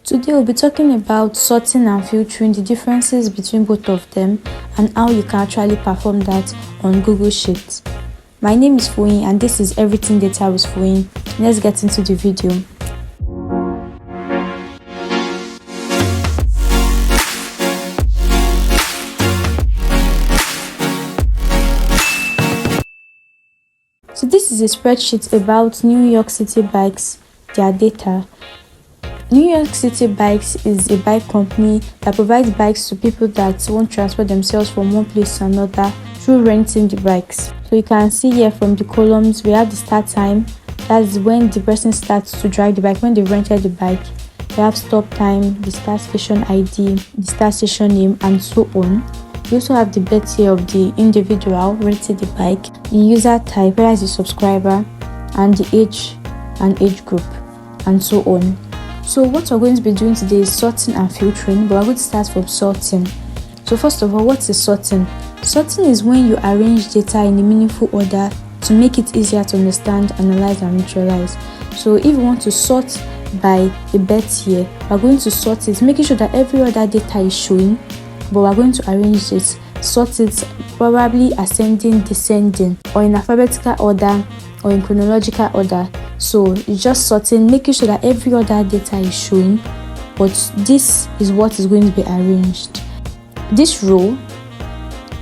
Today we'll be talking about sorting and filtering, the differences between both of them, and how you can actually perform that on Google Sheets. My name is Foyin and this is Everything Data with Foyin. Let's get into the video. So this is a spreadsheet about New York City bikes, their data. New York City Bikes is a bike company that provides bikes to people that want to transfer themselves from one place to another through renting the bikes. So you can see here from the columns, we have the start time, that's when the person starts to drive the bike, when they rented the bike. We have stop time, the start station ID, the start station name, and so on. We also have the birthday of the individual renting the bike, the user type, whether it's a subscriber, and the age and age group, and so on. So what we're going to be doing today is sorting and filtering, but we're going to start from sorting. So first of all, what is sorting? Sorting is when you arrange data in a meaningful order to make it easier to understand, analyze, and neutralize. So if you want to sort by a birth year, we're going to sort it, making sure that every other data is showing, but we're going to arrange it, sort it, probably ascending, descending, or in alphabetical order, or in chronological order. So it's just sorting, making sure that every other data is showing, but this is what is going to be arranged. This row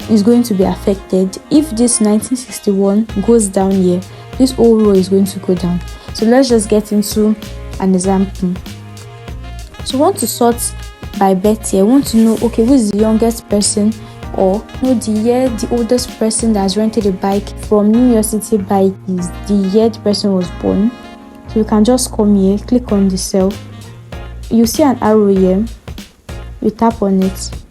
is going to be affected. If this 1961 goes down here, this whole row is going to go down. So let's just get into an example. So we want to sort by birth year. We want to know, okay, who is the youngest person, or know the year the oldest person that has rented a bike from New York City Bike is the year the person was born. So you can just come here, click on the cell, you see an arrow here, you tap on it,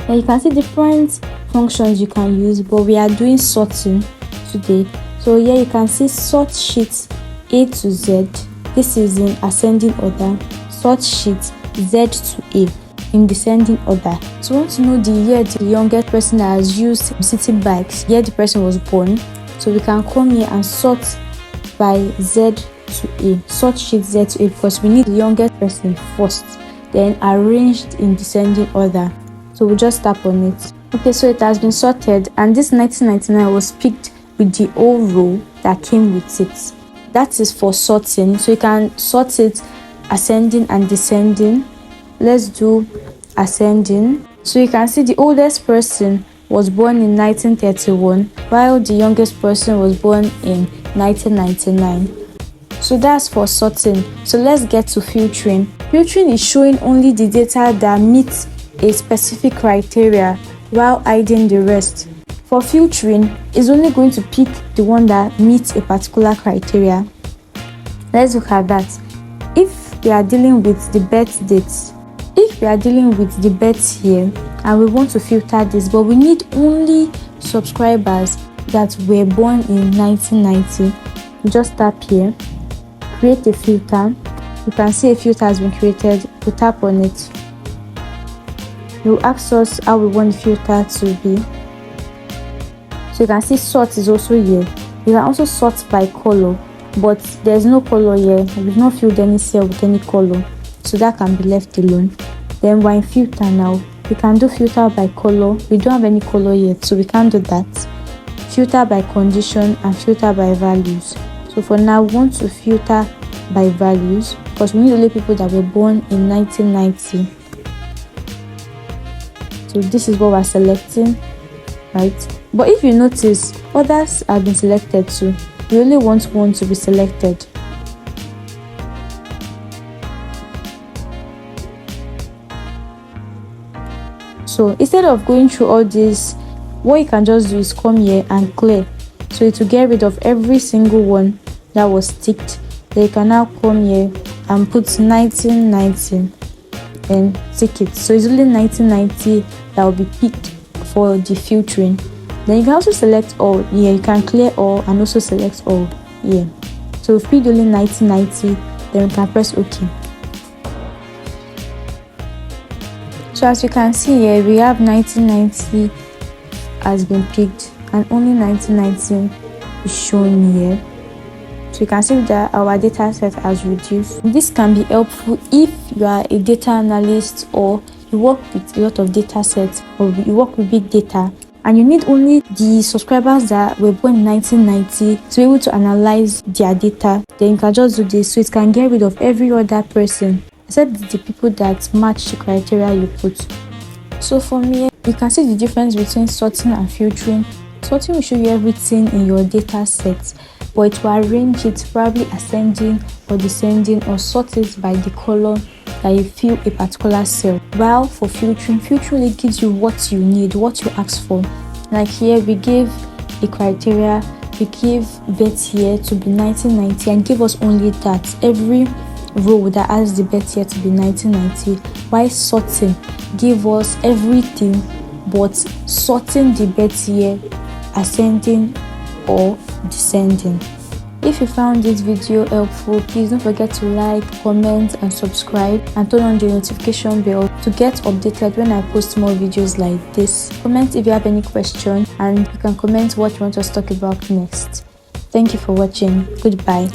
and you can see different functions you can use, but we are doing sorting today. So here you can see sort sheet A to Z. This is in ascending order. Sort sheet Z to A in descending order. So we want to know the year the youngest person that has used city bikes, year the person was born. So we can come here and sort by Z to A, sort sheet Z to A, because we need the youngest person first, then arranged in descending order. So we'll just tap on it. Okay, so it has been sorted, and this 1999 was picked with the whole row that came with it. That is for sorting. So you can sort it ascending and descending. Let's do ascending. So you can see the oldest person was born in 1931, while the youngest person was born in 1999. So that's for sorting. So let's get to filtering. Filtering is showing only the data that meets a specific criteria while hiding the rest. For filtering, it's only going to pick the one that meets a particular criteria. Let's look at that. If we are dealing with the birth dates, if we are dealing with the birth year and we want to filter this, but we need only subscribers that were born in 1990, just tap here, create a filter. You can see a filter has been created. We tap on it. It will ask us how we want the filter to be. So you can see sort is also here. You can also sort by color, but there's no color here. We've not filled any cell with any color, so that can be left alone. Then we're in filter now. We can do filter by color. We don't have any color yet, so we can't do that. Filter by condition and filter by values. So for now, we want to filter by values because we need only people that were born in 1990. So this is what we're selecting, right? But if you notice, others have been selected too. We only want one to be selected. So instead of going through all this, what you can just do is come here and clear. So it will get rid of every single one that was ticked. Then you can now come here and put 1990 and tick it. So it's only 1990 that will be picked for the filtering. Then you can also select all. Yeah, you can clear all and also select all. Yeah. So if we do only 1990, then we can press OK. So as you can see here, we have 1990 has been picked and only 1990 is shown here. So you can see that our data set has reduced. This can be helpful if you are a data analyst or you work with a lot of data sets or you work with big data, and you need only the subscribers that were born in 1990 to be able to analyze their data. Then you can just do this, so it can get rid of every other person except the people that match the criteria you put. So for me, you can see the difference between sorting and filtering. Sorting will show you everything in your data set, but it will arrange it, probably ascending or descending, or sort it by the column that you feel a particular cell. While for filtering only gives you what you need, what you ask for. Like here, we give a criteria, we give birth year to be 1990 and give us only that. Every row that has the birth year to be 1990. While sorting give us everything, but sorting the birth year ascending or descending. If you found this video helpful, please don't forget to like, comment and subscribe, and turn on the notification bell to get updated when I post more videos like this. Comment if you have any questions, and you can comment what you want us to talk about next. Thank you for watching. Goodbye.